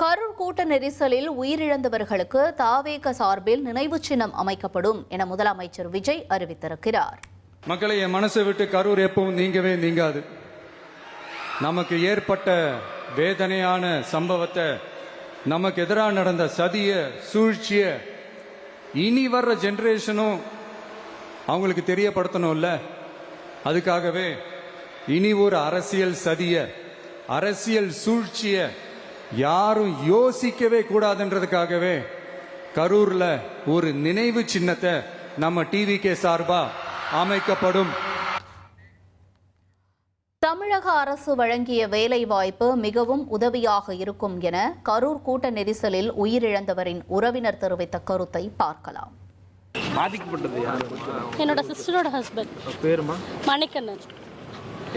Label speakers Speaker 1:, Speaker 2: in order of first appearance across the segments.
Speaker 1: கரூர் கூட்ட நெரிசலில் உயிரிழந்தவர்களுக்கு தாவேக சார்பில் நினைவு சின்னம் அமைக்கப்படும் என முதலமைச்சர் விஜய் அறிவித்திருக்கிறார்.
Speaker 2: மக்களை என் மனசை விட்டு கரூர் எப்பவும் நீங்கவே நீங்காது. நமக்கு ஏற்பட்ட வேதனையான சம்பவத்தை, நமக்கு எதிராக நடந்த சதிய சூழ்ச்சிய இனி வர்ற ஜெனரேஷனும் அவங்களுக்கு தெரியப்படுத்தணும்ல. அதுக்காகவே இனி ஒரு அரசியல் சதிய, அரசியல் சூழ்ச்சிய யாரும் யோசிக்கவே கூடாதுன்றதுக்காகவே கரூர்ல ஒரு நினைவு சின்னத்தை நம்ம டிவிகே சார்பா அமைக்கப்படும்.
Speaker 1: தமிழக அரசு வழங்கிய வேலை வாய்ப்பு மிகவும் உதவியாக இருக்கும் என கரூர் கூட்ட நெரிசலில் உயிரிழந்தவரின் உறவினர் தெரிவித்த கருத்தை பார்க்கலாம்.
Speaker 3: பாதிக்கப்பட்டது யார்?
Speaker 4: என்னோட சிஸ்டரோட ஹஸ்பண்ட்.
Speaker 3: பேருமா?
Speaker 4: மணிகண்ணன்.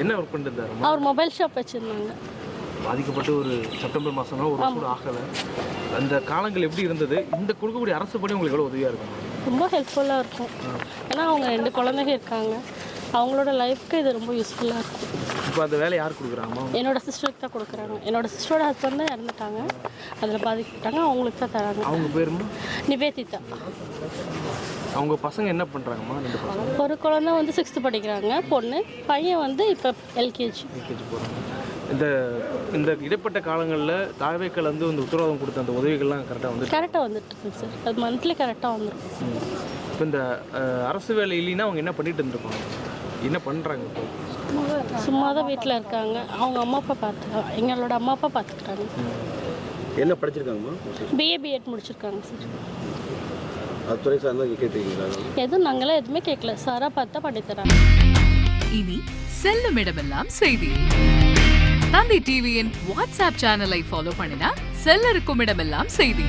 Speaker 3: என்ன ஒர்க் பண்ணிட்டு?
Speaker 4: அவர் மொபைல் ஷாப் வச்சிருந்தாங்க.
Speaker 3: பாதிக்கப்பட்டு ஒரு செப்டம்பர் மாதம் ஒரு வருஷம் ஆகலை. அந்த காலங்கள் எப்படி இருந்தது? இந்த கொடுக்கக்கூடிய அரசு படி உங்களுக்கு எவ்வளோ உதவியாக இருக்கும்?
Speaker 4: ரொம்ப ஹெல்ப்ஃபுல்லாக இருக்கும். ஏன்னா அவங்க 2 குழந்தைங்க இருக்காங்க. அவங்களோட லைஃப்க்கு இது ரொம்ப யூஸ்ஃபுல்லாக இருக்கும்.
Speaker 3: இப்போ அந்த வேலை யார் கொடுக்குறாங்க?
Speaker 4: என்னோட சிஸ்டருக்கு தான் கொடுக்குறாங்க. என்னோட சிஸ்டரோட ஹஸ்பண்ட் தான் இறந்துட்டாங்க, அதில் பாதிக்கப்பட்டாங்க. அவங்களுக்கு தான் தராங்க.
Speaker 3: அவங்க பேருமா?
Speaker 4: நிவேதிதா.
Speaker 3: அவங்க பசங்க என்ன பண்ணுறாங்கம்மா? 2 பசங்க.
Speaker 4: ஒரு குழந்தை வந்து 6th படிக்கிறாங்க, பொண்ணு. பையன் வந்து இப்போ எல்கேஜி
Speaker 3: போகிறாங்க. இந்த இடைப்பட்ட காலங்களில் தாவேக்கள் வந்து இந்த உத்தரவாதம் கொடுத்த அந்த உதவிகள்லாம் கரெக்டாக வந்துட்டு இருக்கு சார். அது மந்த்லி கரெக்டாக வந்துடும். இப்போ இந்த அரசு வேலை இல்லைன்னா அவங்க என்ன பண்ணிட்டு இருந்திருப்பாங்க? என்ன பண்ணுறாங்க? இப்போ
Speaker 4: சும்மா தான் வீட்டில் இருக்காங்க. அவங்க அம்மா அப்பா பார்த்துக்கிறாங்க. எங்களோட அம்மா அப்பா பார்த்துக்கிறாங்க.
Speaker 5: என்ன படிச்சிருக்காங்கம்மா?
Speaker 4: BA B.Ed முடிச்சிருக்காங்க சார்.
Speaker 5: அதுத்துறை சார்ந்தா கேட்டீங்களா?
Speaker 4: எதுவும் நாங்களே எதுவுமே கேட்கல. சாரா பார்த்தா பண்ணித்தராங்க.
Speaker 6: இனி செல்லும் இடமெல்லாம் செய்தி. தந்தி டிவியின் வாட்ஸ்அப் சேனலை ஃபாலோ பண்ணினா செல்லருக்கும் இடமெல்லாம் செய்தி.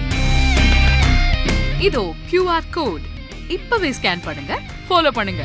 Speaker 6: இதோ QR கோட் இப்பவே ஸ்கேன் பண்ணுங்க, ஃபாலோ பண்ணுங்க.